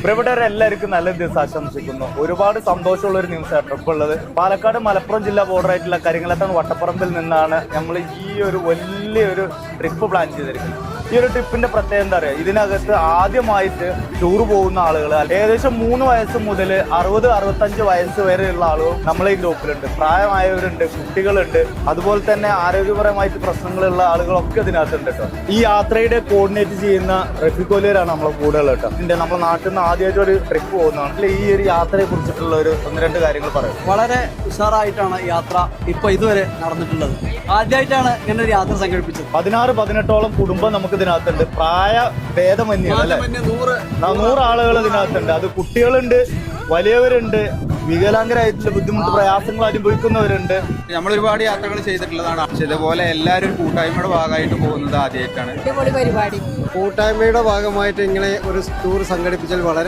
പ്രിയപ്പെട്ടവരെ എല്ലാവർക്കും നല്ല ദിവസം ആശംസിക്കുന്നു. ഒരുപാട് സന്തോഷമുള്ള ഒരു ന്യൂസാണ് ട്രിപ്പ് ഉള്ളത്. പാലക്കാട് മലപ്പുറം ജില്ലാ ബോർഡർ ആയിട്ടുള്ള കരിങ്ങലത്താൻ വട്ടപ്പറമ്പിൽ നിന്നാണ് നമ്മൾ ഈ ഒരു വലിയൊരു ട്രിപ്പ് പ്ലാൻ ചെയ്തിരിക്കുന്നത്. ഈ ഒരു ട്രിപ്പിന്റെ പ്രത്യേകത എന്താ പറയുക, ഇതിനകത്ത് ആദ്യമായിട്ട് ടൂർ പോകുന്ന ആളുകൾ ഏകദേശം 3 വയസ്സ് മുതൽ 60-65 വയസ്സ് വരെയുള്ള ആളുകൾ നമ്മളെ ഈ ഗ്രൂപ്പിലുണ്ട്. പ്രായമായവരുണ്ട്, കുട്ടികളുണ്ട്, അതുപോലെ തന്നെ ആരോഗ്യപരമായിട്ട് പ്രശ്നങ്ങളുള്ള ആളുകളൊക്കെ ഇതിനകത്തുണ്ട് കേട്ടോ. ഈ യാത്രയുടെ കോർഡിനേറ്റ് ചെയ്യുന്ന റഫീഖോലിയറാണ് നമ്മളെ കൂടുതൽ കേട്ടോ. നമ്മുടെ നാട്ടിൽ നിന്ന് ആദ്യമായിട്ട് ഒരു ട്രിപ്പ് പോകുന്നതാണ്. ഈ ഒരു യാത്രയെ കുറിച്ചിട്ടുള്ള ഒരു 1-2 കാര്യങ്ങൾ പറയാം. വളരെ ഉഷാറായിട്ടാണ് യാത്ര ഇപ്പൊ ഇതുവരെ നടന്നിട്ടുള്ളത്. ആദ്യമായിട്ടാണ് ഇങ്ങനെ ഒരു യാത്ര സംഘടിപ്പിച്ചത്. 16-18ഓളം കുടുംബം നമുക്ക് ഇതിനകത്തുണ്ട്. പ്രായ ഭേദമന്യാണ് അല്ലെ, 100 ആളുകൾ ഇതിനകത്തുണ്ട്. അത് കുട്ടികളുണ്ട്, വലിയവരുണ്ട്, വികലാംഗരായിട്ടുള്ള ബുദ്ധിമുട്ട് പ്രയാസങ്ങൾ അനുഭവിക്കുന്നവരുണ്ട്. നമ്മൾ ഒരുപാട് യാത്രകൾ ചെയ്തിട്ടുള്ളതാണ്. പക്ഷെ ഇതുപോലെ എല്ലാവരും കൂട്ടായ്മയുടെ ഭാഗമായിട്ട് പോകുന്നത് ആദ്യമായിട്ടാണ്. കൂട്ടായ്മയുടെ ഭാഗമായിട്ട് ഇങ്ങനെ ഒരു ടൂർ സംഘടിപ്പിച്ചാൽ വളരെ